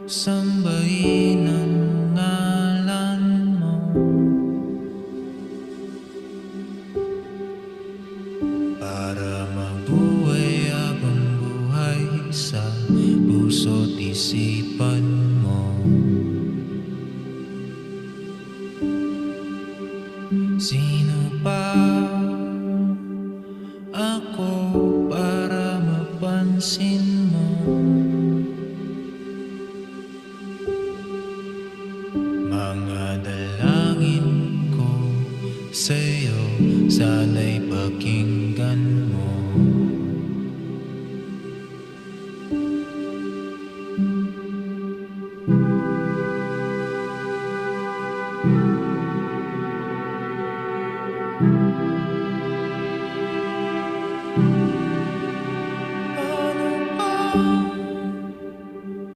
Sambahin ang ngalan mo, para mabuhay habang buhay sa puso't isipan mo. Sino pa ako para mapansin mo? Mga dalangin ko sa'yo, sana'y pakinggan